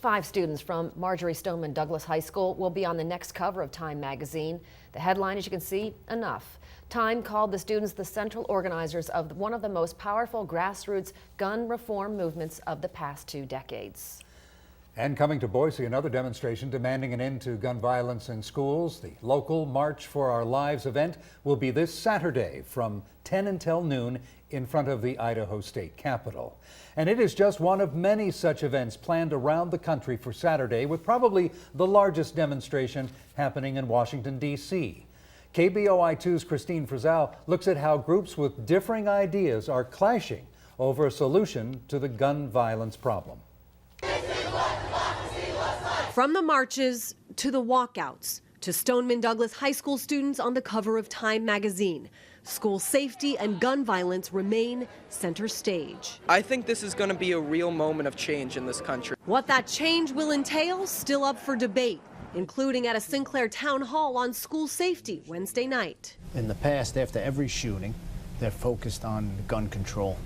5 students from Marjory Stoneman Douglas High School will be on the next cover of Time magazine. The headline, as you can see, enough. Time called the students the central organizers of one of the most powerful grassroots gun reform movements of the past 2 decades. And coming to Boise, another demonstration demanding an end to gun violence in schools. The local March for Our Lives event will be this Saturday from 10 until noon in front of the Idaho State Capitol. And it is just one of many such events planned around the country for Saturday, with probably the largest demonstration happening in Washington, D.C. KBOI2's Christine Frizzell looks at how groups with differing ideas are clashing over a solution to the gun violence problem. From the marches to the walkouts to Stoneman Douglas High School students on the cover of Time magazine, school safety and gun violence remain center stage. I think this is going to be a real moment of change in this country. What that change will entail, still up for debate, including at a Sinclair town hall on school safety Wednesday night. In the past, after every shooting, they're focused on gun control.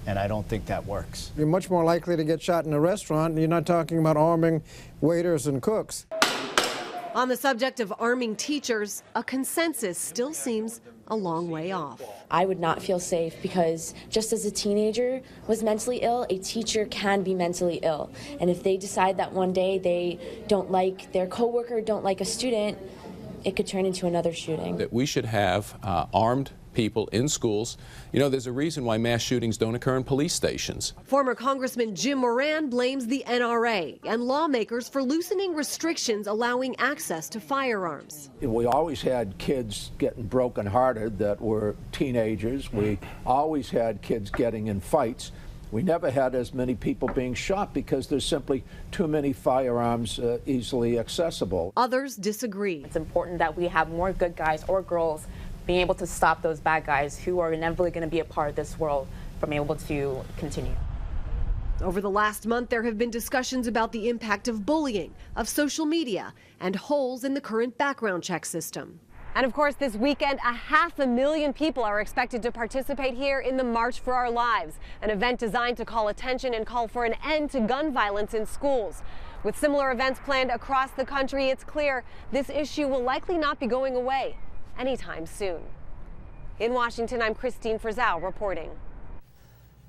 And I don't think that works. You're much more likely to get shot in a restaurant, and you're not talking about arming waiters and cooks. On the subject of arming teachers, a consensus still seems a long way off. I would not feel safe because just as a teenager was mentally ill, a teacher can be mentally ill. And if they decide that one day they don't like their coworker, don't like a student, it could turn into another shooting. That we should have armed people in schools. You know, there's a reason why mass shootings don't occur in police stations. Former Congressman Jim Moran blames the NRA and lawmakers for loosening restrictions allowing access to firearms. We always had kids getting brokenhearted that were teenagers. We always had kids getting in fights. We never had as many people being shot because there's simply too many firearms easily accessible. Others disagree. It's important that we have more good guys or girls being able to stop those bad guys who are inevitably going to be a part of this world from able to continue. Over the last month, there have been discussions about the impact of bullying, of social media, and holes in the current background check system. And of course, this weekend, 500,000 people are expected to participate here in the March for Our Lives, an event designed to call attention and call for an end to gun violence in schools. With similar events planned across the country, it's clear this issue will likely not be going away anytime soon. In Washington, I'm Christine Frizzell reporting.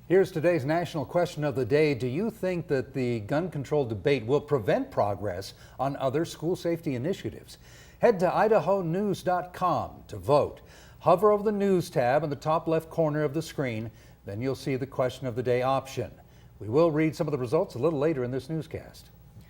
Here's today's national question of the day. Do you think that the gun control debate will prevent progress on other school safety initiatives? Head to idahonews.com to vote. Hover over the News tab in the top left corner of the screen. Then you'll see the question of the day option. We will read some of the results a little later in this newscast.